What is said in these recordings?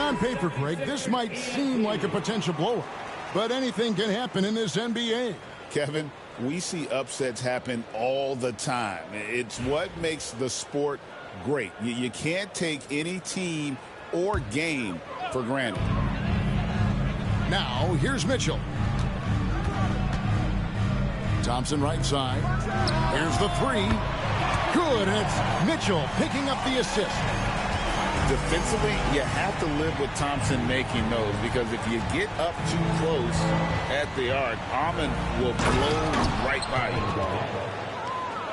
And on paper, Greg, this might seem like a potential blowout, but anything can happen in this NBA. Kevin, we see upsets happen all the time. It's what makes the sport great. You can't take any team or game for granted. Now, here's Mitchell. Thompson right side. Here's the three. Good, and it's Mitchell picking up the assist. Defensively, you have to live with Thompson making those, because if you get up too close at the arc, Almond will blow right by you.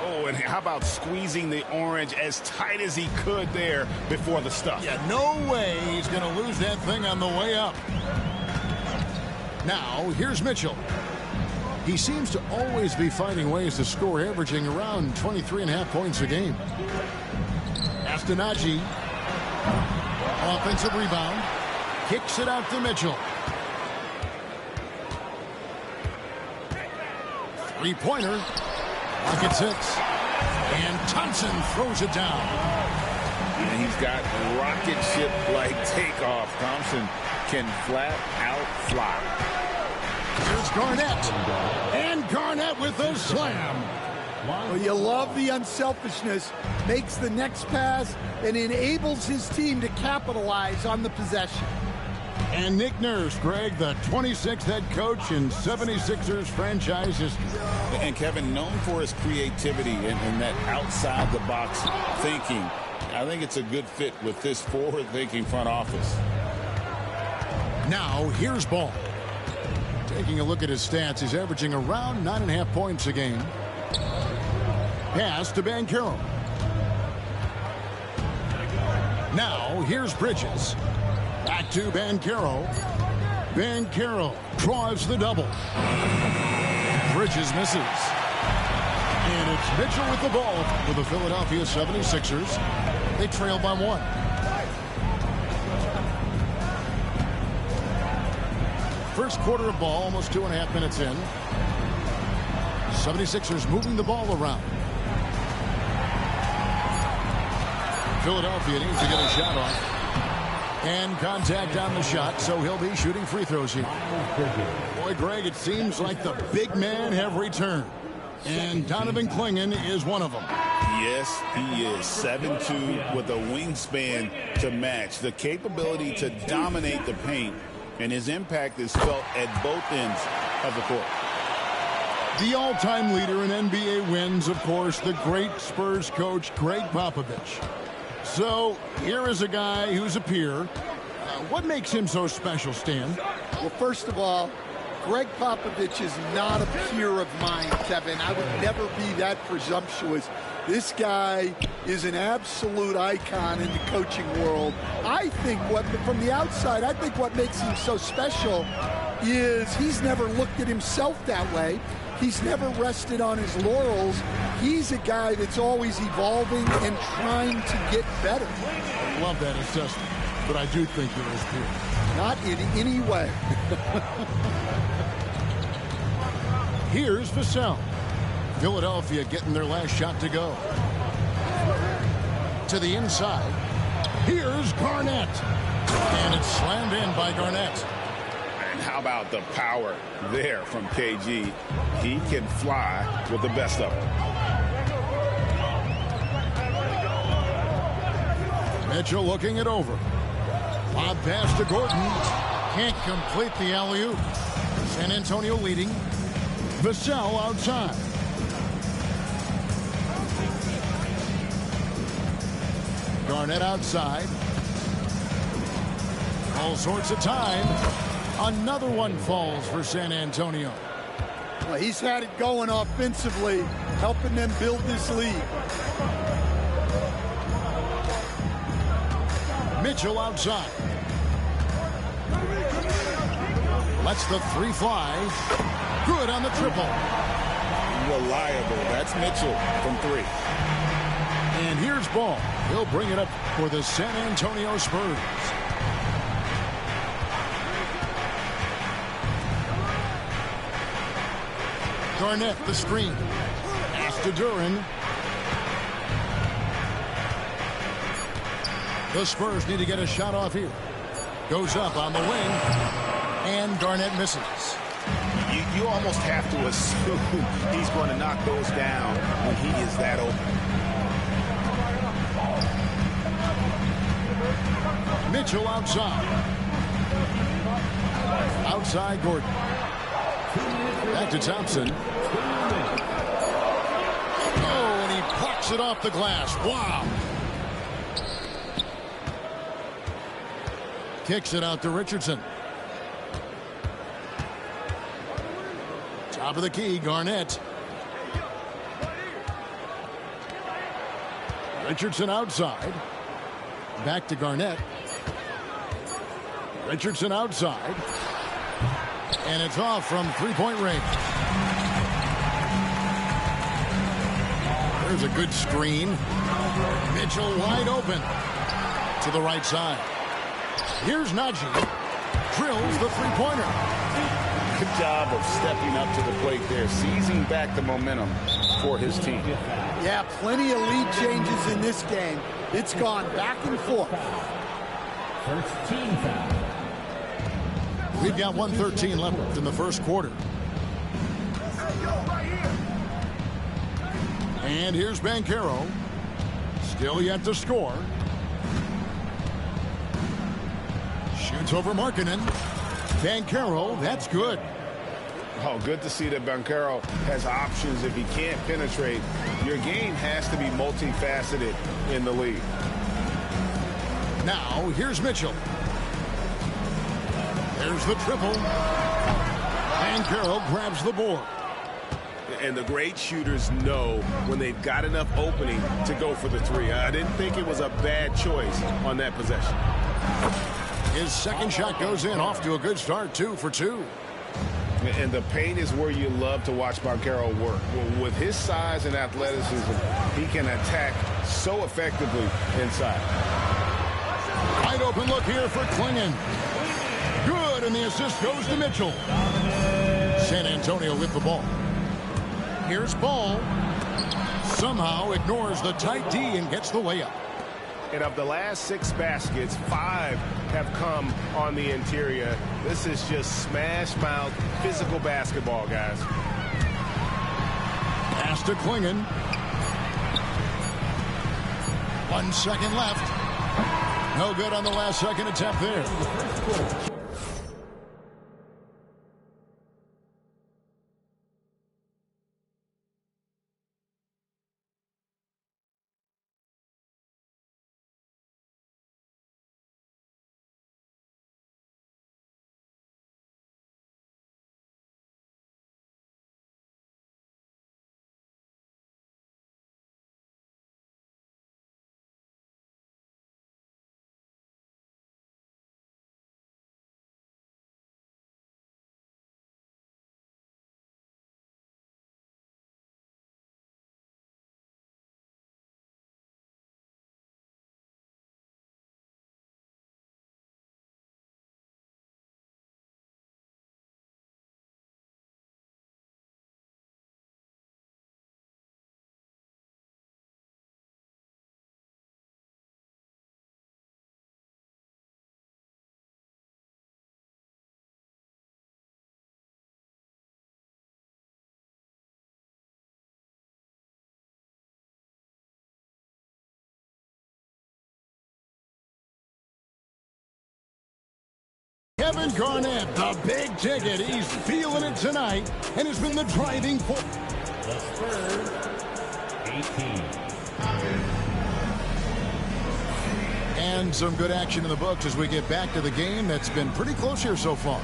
Oh, and how about squeezing the orange as tight as he could there before the stuff? Yeah, no way he's going to lose that thing on the way up. Now, here's Mitchell. He seems to always be finding ways to score, averaging around 23.5 points a game. Astonagi. Offensive rebound. Kicks it out to Mitchell. Three-pointer. Pocket 6. And Thompson throws it down. And he's got rocket ship-like takeoff. Thompson can flat out fly. Here's Garnett. And Garnett with a slam. Well, you love the unselfishness. Makes the next pass and enables his team to capitalize on the possession. And Nick Nurse, Greg, the 26th head coach in 76ers franchise history. And Kevin, known for his creativity and that outside-the-box thinking, I think it's a good fit with this forward-thinking front office. Now, here's Ball. Taking a look at his stats, he's averaging around 9.5 points a game. Pass to Banchero. Now, here's Bridges. Back to Banchero. Banchero draws the double. Bridges misses. And it's Mitchell with the ball for the Philadelphia 76ers. They trail by 1. First quarter of ball, almost 2.5 minutes in. 76ers moving the ball around. Philadelphia needs to get a shot off. And contact on the shot, so he'll be shooting free throws here. Boy, Greg, it seems like the big men have returned. And Donovan Clingan is one of them. Yes, he is. 7'2" with a wingspan to match. The capability to dominate the paint. And his impact is felt at both ends of the court. The all-time leader in NBA wins, of course, the great Spurs coach, Greg Popovich. So, here is a guy who's a peer. What makes him so special, Stan? Well, first of all, Greg Popovich is not a peer of mine, Kevin. I would never be that presumptuous. This guy is an absolute icon in the coaching world. I think from the outside, I think what makes him so special is he's never looked at himself that way. He's never rested on his laurels. He's a guy that's always evolving and trying to get better. I love that assessment, but I do think you're his peer. Not in any way. Here's Vassell. Philadelphia getting their last shot to go. To the inside. Here's Garnett. And it's slammed in by Garnett. And how about the power there from KG? He can fly with the best of them. Mitchell looking it over. Lob pass to Gordon. Can't complete the alley-oop. San Antonio leading. Vassell outside. Garnett outside. All sorts of time. Another one falls for San Antonio. Well, he's had it going offensively, helping them build this lead. Mitchell outside. Lets the three fly. Good on the triple. Reliable. That's Mitchell from 3. And here's Ball. He'll bring it up for the San Antonio Spurs. Garnett, the screen. Pass to Duran. The Spurs need to get a shot off here. Goes up on the wing, and Garnett misses. You almost have to assume he's going to knock those down when he is that open. Mitchell outside. Outside Gordon. Back to Thompson. Oh, and he plucks it off the glass. Wow. Kicks it out to Richardson. Top of the key, Garnett. Richardson outside. Back to Garnett. Richardson outside. And it's off from three-point range. There's a good screen. Mitchell wide open to the right side. Here's Najee. Drills the three-pointer. Good job of stepping up to the plate there, seizing back the momentum for his team. Yeah, plenty of lead changes in this game. It's gone back and forth. First team foul. We've got 1:13 left in the first quarter. And here's Banchero. Still yet to score. Shoots over Markkanen. Banchero, that's good. Oh, good to see that Banchero has options if he can't penetrate. Your game has to be multifaceted in the league. Now, here's Mitchell. There's the triple. Banchero grabs the board. And the great shooters know when they've got enough opening to go for the three. I didn't think it was a bad choice on that possession. His second shot goes in, off to a good start, 2 for 2. And the paint is where you love to watch Banchero work. With his size and athleticism, he can attack so effectively inside. Wide open look here for Klingon. Good, and the assist goes to Mitchell. San Antonio with the ball. Here's Ball. Somehow ignores the tight D and gets the layup. And of the last 6 baskets, 5 have come on the interior. This is just smash-mouth physical basketball, guys. Pass to Klingon. 1 second left. No good on the last second attempt there. Kevin Garnett, the big ticket. He's feeling it tonight and has been the driving force. The Spurs, 18. And some good action in the books as we get back to the game that's been pretty close here so far.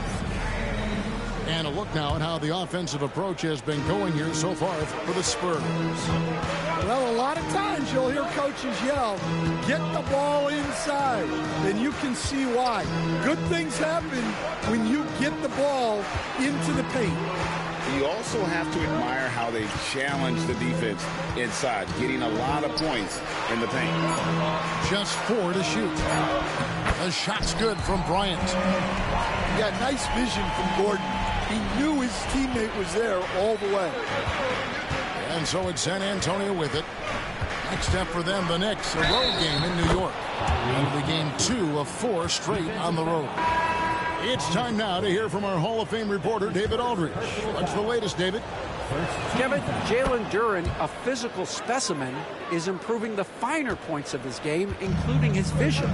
And a look now at how the offensive approach has been going here so far for the Spurs. Well, a lot of times you'll hear coaches yell, get the ball inside, and you can see why. Good things happen when you get the ball into the paint. You also have to admire how they challenge the defense inside, getting a lot of points in the paint. Just 4 to shoot. The shot's good from Bryant. Yeah, nice vision from Gordon. He knew his teammate was there all the way. And so it's San Antonio with it. Next up for them, the Knicks, a road game in New York. And we gain 2 of 4 straight on the road. It's time now to hear from our Hall of Fame reporter, David Aldridge. What's the latest, David? Kevin, Jalen Duren, a physical specimen, is improving the finer points of his game, including his vision.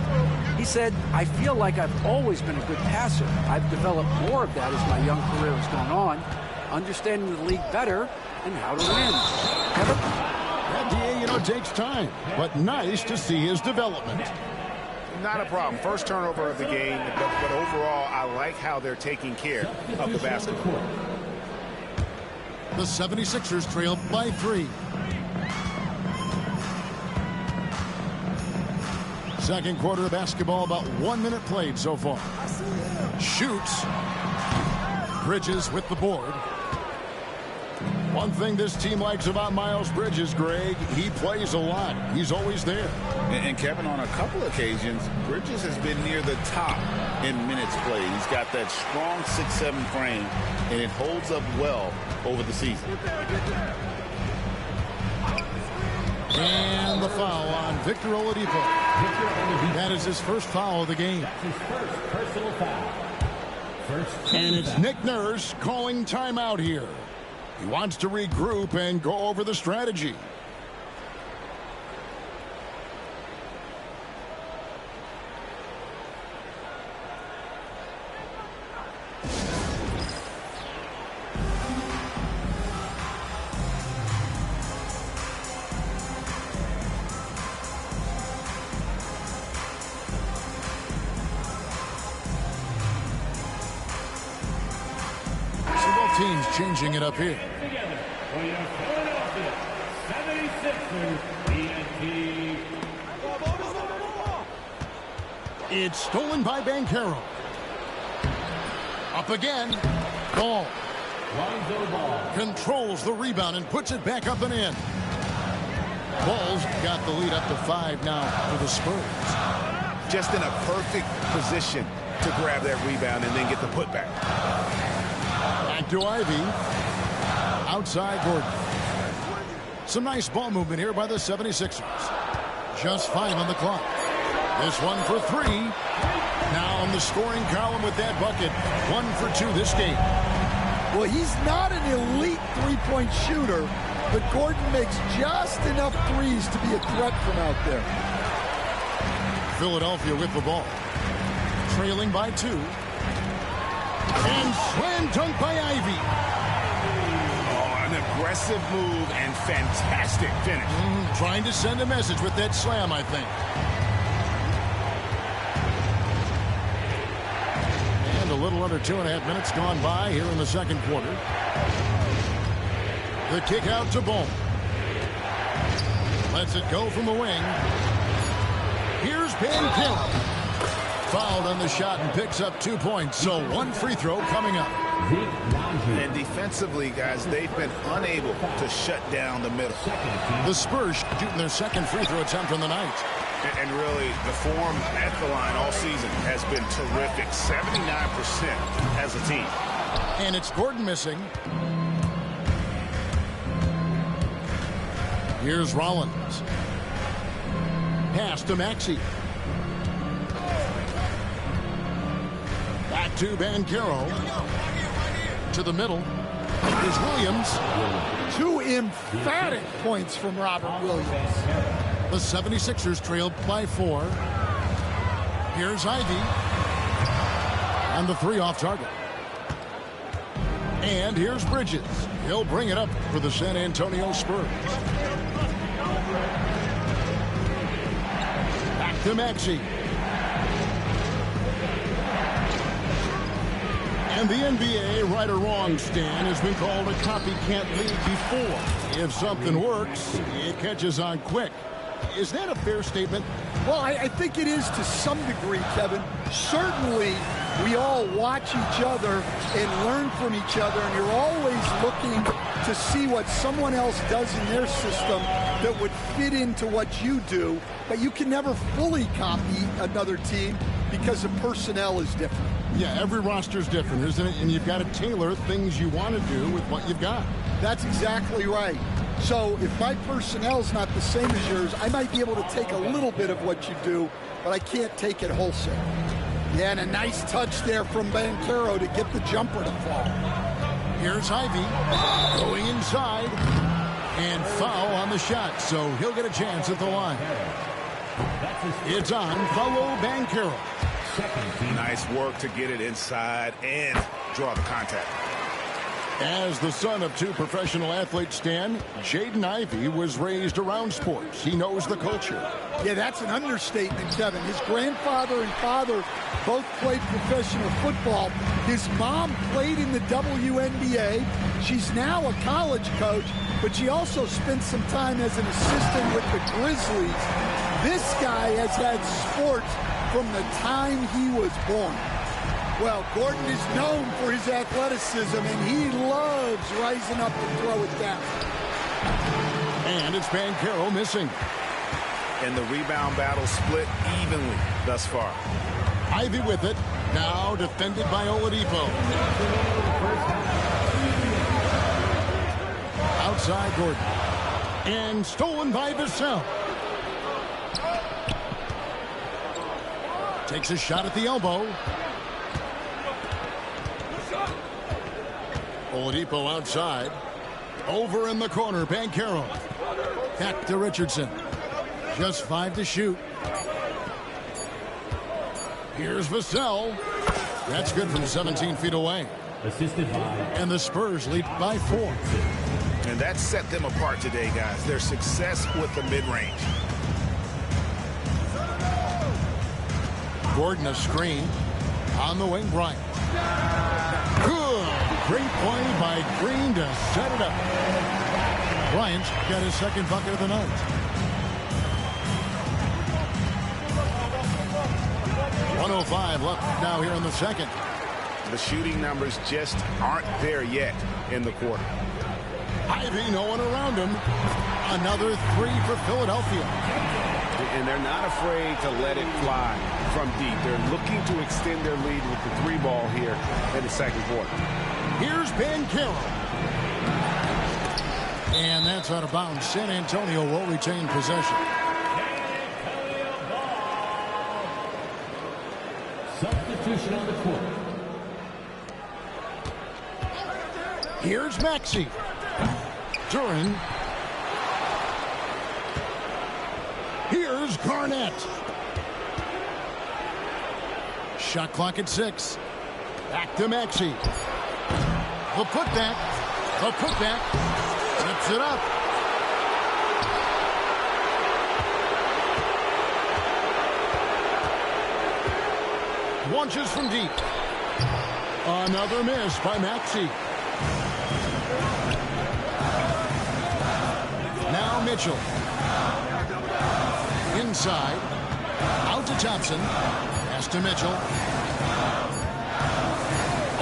He said, "I feel like I've always been a good passer. I've developed more of that as my young career has gone on, understanding the league better and how to win." Kevin? That DA, takes time, but nice to see his development. Not a problem. First turnover of the game, but overall, I like how they're taking care of the basketball. The 76ers trail by 3. Second quarter of basketball, about 1 minute played so far. Shoots. Bridges with the board. One thing this team likes about Miles Bridges, Greg, he plays a lot. He's always there. And Kevin, on a couple occasions, Bridges has been near the top in minutes played. He's got that strong 6'7" frame, and it holds up well over the season. And the foul on Victor Oladipo. That is his first foul of the game. His first personal foul. And it's Nick Nurse calling timeout here. He wants to regroup and go over the strategy. Teams changing it up here. Together for your Philadelphia 76ers TNT. It's stolen by Banchero. Up again. Ball. Lonzo Ball. Controls the rebound and puts it back up and in. Ball's got the lead up to 5 now for the Spurs. Just in a perfect position to grab that rebound and then get the putback. Back to Ivy. Outside Gordon. Some nice ball movement here by the 76ers. Just 5 on the clock. This one for 3. Now on the scoring column with that bucket. 1 for 2 this game. Well, he's not an elite three-point shooter, but Gordon makes just enough threes to be a threat from out there. Philadelphia with the ball. Trailing by 2. And slam dunk by Ivy. Oh, an aggressive move and fantastic finish. Trying to send a message with that slam, I think. And a little under 2.5 minutes gone by here in the second quarter. The kick out to Bone. Lets it go from the wing. Here's Banchero. Fouled on the shot and picks up 2 points. So 1 free throw coming up. And defensively, guys, they've been unable to shut down the middle. The Spurs shooting their second free throw attempt on the night. And really, the form at the line all season has been terrific. 79% as a team. And it's Gordon missing. Here's Rollins. Pass to Maxey. Back to Banchero. To the middle is Williams. 2 emphatic points from Robert Williams. The 76ers trailed by 4. Here's Ivy. And the 3 off target. And here's Bridges. He'll bring it up for the San Antonio Spurs. Back to Maxey. And the NBA, right or wrong, Stan, has been called a copycat league before. If something works, it catches on quick. Is that a fair statement? Well, I think it is to some degree, Kevin. Certainly, we all watch each other and learn from each other, and you're always looking to see what someone else does in their system that would fit into what you do, but you can never fully copy another team because the personnel is different. Yeah, every roster's different, isn't it? And you've got to tailor things you want to do with what you've got. That's exactly right. So if my personnel's not the same as yours, I might be able to take a little bit of what you do, but I can't take it wholesale. Yeah, and a nice touch there from Banchero to get the jumper to fall. Here's Ivy going inside, and foul on the shot, so he'll get a chance at the line. It's on Paulo Banchero. Nice work to get it inside and draw the contact. As the son of 2 professional athletes, Stan, Jaden Ivey was raised around sports. He knows the culture. Yeah, that's an understatement, Kevin. His grandfather and father both played professional football. His mom played in the WNBA. She's now a college coach, but she also spent some time as an assistant with the Grizzlies. This guy has had sports from the time he was born. Well, Gordon is known for his athleticism, and he loves rising up to throw it down. And it's Banchero missing. And the rebound battle split evenly thus far. Ivy with it. Now defended by Oladipo. Outside Gordon. And stolen by Vassell. Takes a shot at the elbow. Oladipo outside. Over in the corner, Banchero. Back to Richardson. Just 5 to shoot. Here's Vassell. That's good from 17 feet away. Assisted by. And the Spurs lead by 4. And that set them apart today, guys. Their success with the mid-range. Gordon a screen. On the wing, Bryant. Good. Great play by Green to set it up. Bryant got his 2nd bucket of the night. .105 left now here in the 2nd. The shooting numbers just aren't there yet in the quarter. Ivy, no one around him. Another 3 for Philadelphia. And they're not afraid to let it fly from deep. They're looking to extend their lead with the 3 ball here in the 2nd quarter. Here's Banchero. And that's out of bounds. San Antonio will retain possession. Substitution on the court. Here's Maxey. Duran. Here's Garnett. Shot clock at 6. Back to Maxey. The putback. The putback. Sets it up. Launches from deep. Another miss by Maxey. Now Mitchell. Inside. Out to Thompson. Pass to Mitchell.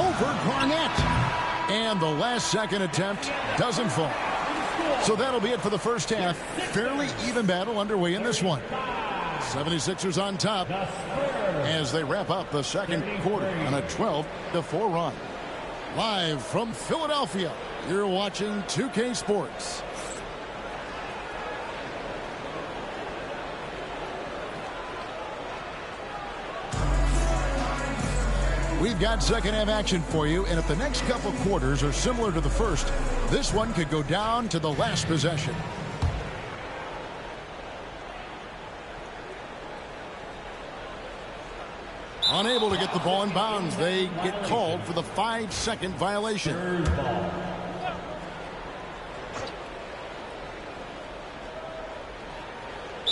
Over Garnett. And the last 2nd attempt doesn't fall. So that'll be it for the first half. Fairly even battle underway in this one. 76ers on top as they wrap up the 2nd quarter on a 12-4 run. Live from Philadelphia, you're watching 2K Sports. We've got 2nd half action for you, and if the next couple quarters are similar to the first, this one could go down to the last possession. Unable to get the ball in bounds. They get called for the 5-second violation.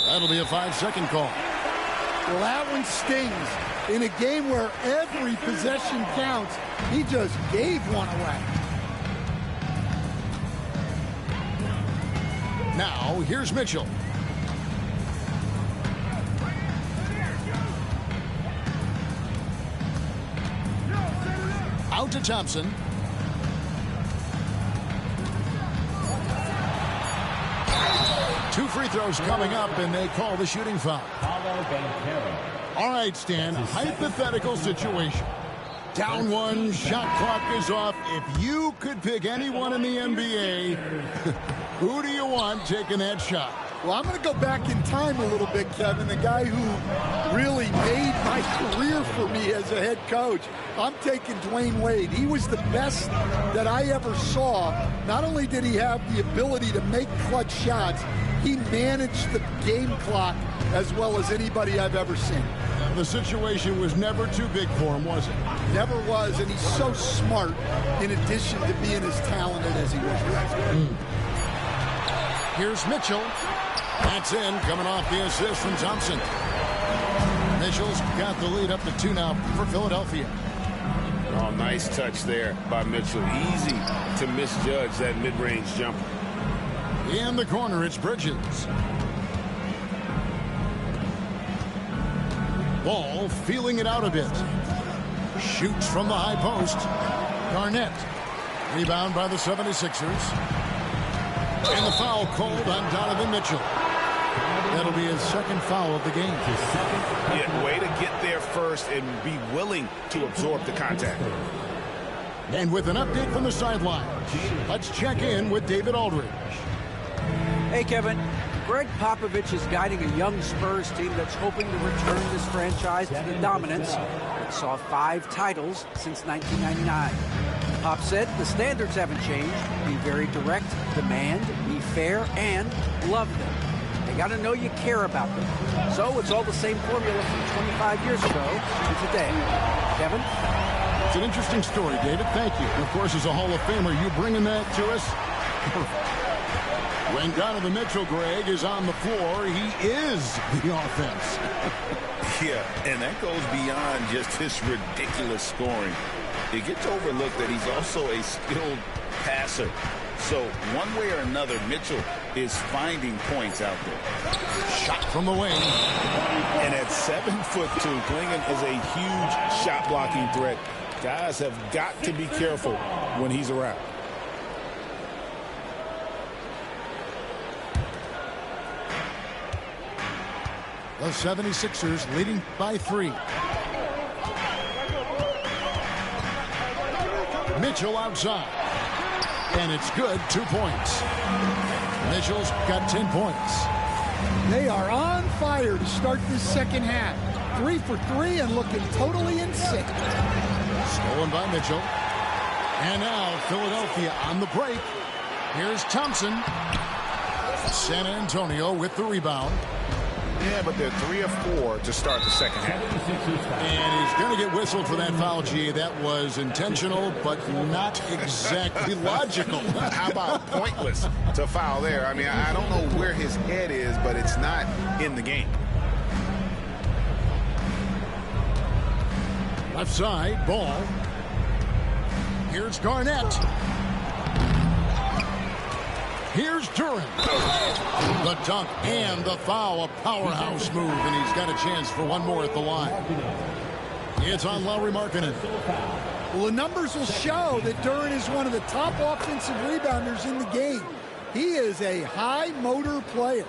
That'll be a 5-second call. Well, that one stings. In a game where every possession counts, he just gave one away. Now, here's Mitchell. Out to Thompson. Two free throws coming up, and they call the shooting foul. All right, Stan, hypothetical situation. Down 1, shot clock is off. If you could pick anyone in the NBA, Who do you want taking that shot? Well, I'm going to go back in time a little bit, Kevin. The guy who really made my career for me as a head coach. I'm taking Dwayne Wade. He was the best that I ever saw. Not only did he have the ability to make clutch shots, he managed the game clock as well as anybody I've ever seen. The situation was never too big for him, was it? Never was, and he's so smart in addition to being as talented as he was. Here's Mitchell. That's in, coming off the assist from Thompson. Mitchell's got the lead up to 2 now for Philadelphia. Oh, nice touch there by Mitchell. Easy to misjudge that mid-range jumper. In the corner, it's Bridges. Ball feeling it out a bit. Shoots from the high post. Garnett. Rebound by the 76ers. And the foul called on Donovan Mitchell. That'll be his second foul of the game. Yeah, way to get there first and be willing to absorb the contact. And with an update from the sideline, let's check in with David Aldridge. Hey, Kevin. Greg Popovich is guiding a young Spurs team that's hoping to return this franchise to the dominance that saw 5 titles since 1999. Pop said the standards haven't changed. Be very direct, demand, be fair, and love them. They got to know you care about them. So it's all the same formula from 25 years ago to today. Kevin? It's an interesting story, David. Thank you. And of course, as a Hall of Famer, you bringing that to us? When Donovan Mitchell, Greg, is on the floor, he is the offense. Yeah, and that goes beyond just his ridiculous scoring. It gets overlooked that he's also a skilled passer. So one way or another, Mitchell is finding points out there. Shot from the wing. And at 7'2", Klingon is a huge shot blocking threat. Guys have got to be careful when he's around. The 76ers leading by 3. Mitchell outside. And it's good. 2 points. Mitchell's got 10 points. They are on fire to start this second half. 3 for 3 and looking totally in sync. Stolen by Mitchell. And now Philadelphia on the break. Here's Thompson. San Antonio with the rebound. Yeah, but they're 3 of 4 to start the second half. And he's going to get whistled for that foul, G. That was intentional, but not exactly logical. How about pointless to foul there? I mean, I don't know where his head is, but it's not in the game. Left side, ball. Here's Garnett. Here's Duran. The dunk and the foul, a powerhouse move, and he's got a chance for one more at the line. It's on Lauri Markkanen. Well, the numbers will show that Duran is one of the top offensive rebounders in the game. He is a high motor player.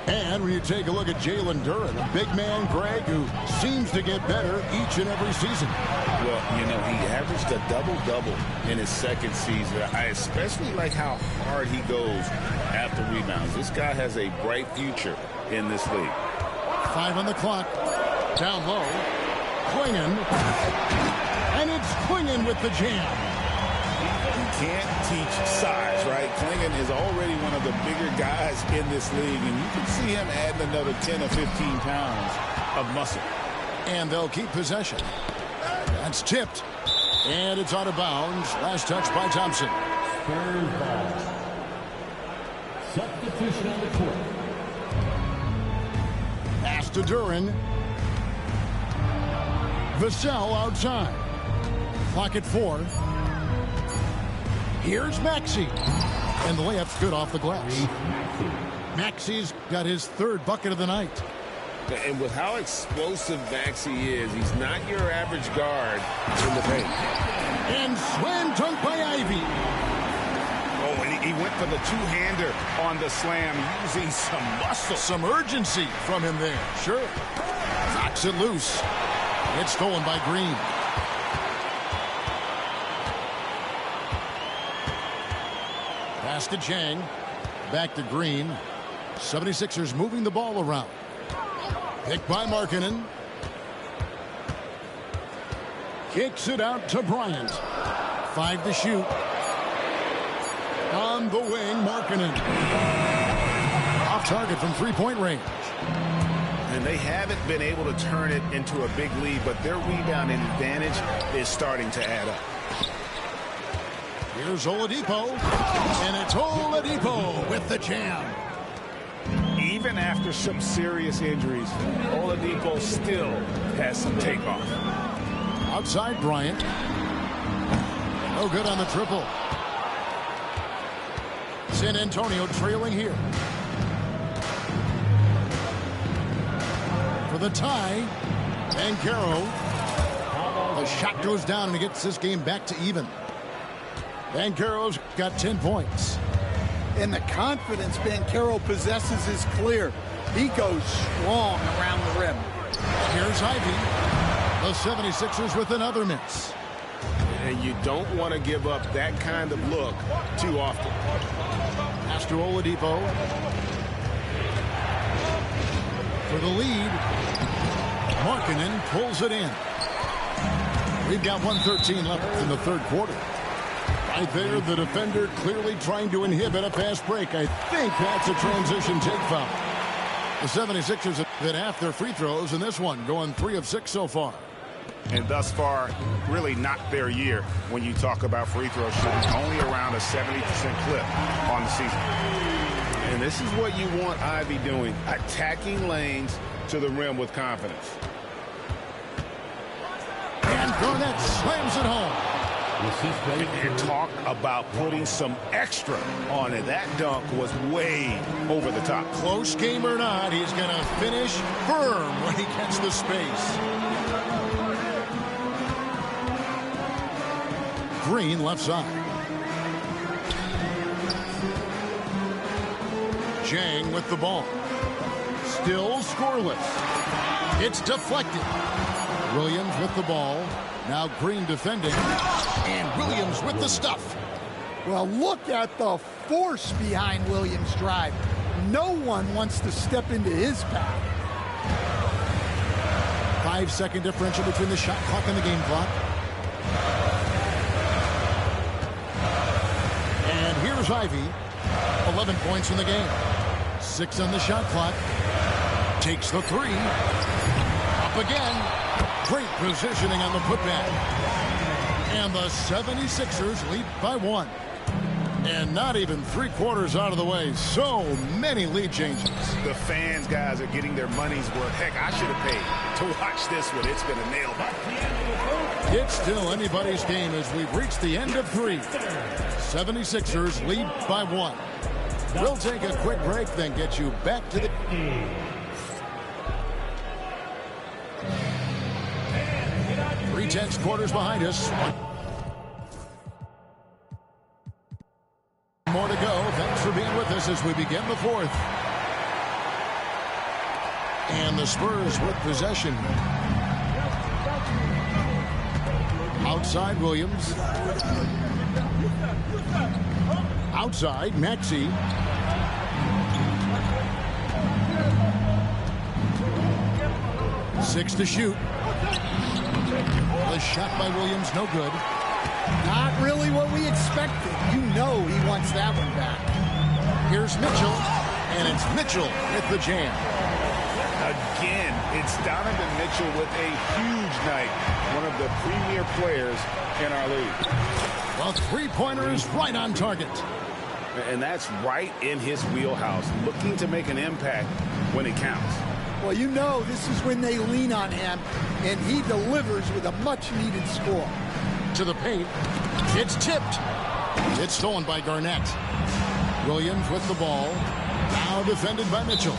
And when you take a look at Jalen Duran, a big man, Greg, who seems to get better each and every season. Well, you know, he averaged a double-double in his second season. I especially like how hard he goes after rebounds. This guy has a bright future in this league. 5 on the clock. Down low. Klingon. And it's Klingon with the jam. You can't teach size, right? Klingon is already one of the bigger guys in this league, and you can see him adding another 10 or 15 pounds of muscle. And they'll keep possession. That's tipped. And it's out of bounds. Last touch by Thompson. Spurs ball. Substitution on the court. Pass to Duran. Vassell outside. Clock at 4. Here's Maxey. And the layup's good off the glass. Maxey's got his 3rd bucket of the night. And with how explosive Maxey is, he's not your average guard in the paint. And slam dunk by Ivy. Oh, and he went for the two-hander on the slam, using some muscle. Some urgency from him there. Sure. Knocks it loose. It's stolen by Green. Pass to Chang. Back to Green. 76ers moving the ball around. Picked by Markkanen. Kicks it out to Bryant. 5 to shoot. On the wing, Markkanen. Off target from three-point range. And they haven't been able to turn it into a big lead, but their rebounding advantage is starting to add up. Here's Oladipo. And it's Oladipo with the jam. Even after some serious injuries, Oladipo still has some takeoff. Outside Bryant. No good on the triple. San Antonio trailing here. For the tie, Banchero. The shot goes down and he gets this game back to even. Banchero's got 10 points. And the confidence Banchero possesses is clear. He goes strong around the rim. Here's Ivy. The 76ers with another miss. And you don't want to give up that kind of look too often. Pass to Oladipo. For the lead, Markkanen pulls it in. We've got 1:13 left in the third quarter. Right there, the defender clearly trying to inhibit a fast break. I think that's a transition take foul. The 76ers have hit half their free throws in this one, going 3 of 6 so far. And thus far, really not their year when you talk about free throw shooting. Only around a 70% clip on the season. And this is what you want Ivy doing, attacking lanes to the rim with confidence. And Garnett slams it home. And talk about putting some extra on it. That dunk was way over the top. Close game or not, he's going to finish firm when he gets the space. Green left side. Jang with the ball. Still scoreless. It's deflected. Williams with the ball. Now Green defending. And Williams with the stuff. Well, look at the force behind Williams' drive. No one wants to step into his path. 5-second differential between the shot clock and the game clock. And here's Ivy. 11 points in the game. 6 on the shot clock. Takes the 3. Up again. Great positioning on the putback. And the 76ers lead by 1. And not even 3/4 out of the way. So many lead changes. The fans, guys, are getting their money's worth. Heck, I should have paid to watch this one. It's been a nail biter. It's still anybody's game as we've reached the end of 3. 76ers lead by 1. We'll take a quick break, then get you back to the... 3/10 quarters behind us. More to go. Thanks for being with us as we begin the 4th. And the Spurs with possession. Outside Williams. Outside Maxey. Six to shoot. The shot by Williams, no good. Not really what we expected. You know he wants that one back. Here's Mitchell, and it's Mitchell with the jam. Again, it's Donovan Mitchell with a huge night. One of the premier players in our league. Well, three-pointer is right on target. And that's right in his wheelhouse, looking to make an impact when it counts. Well, you know this is when they lean on him, and he delivers with a much-needed score. To the paint. It's tipped. It's stolen by Garnett. Williams with the ball. Now defended by Mitchell.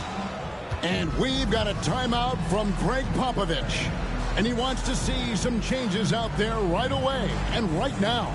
And we've got a timeout from Greg Popovich. And he wants to see some changes out there right away and right now.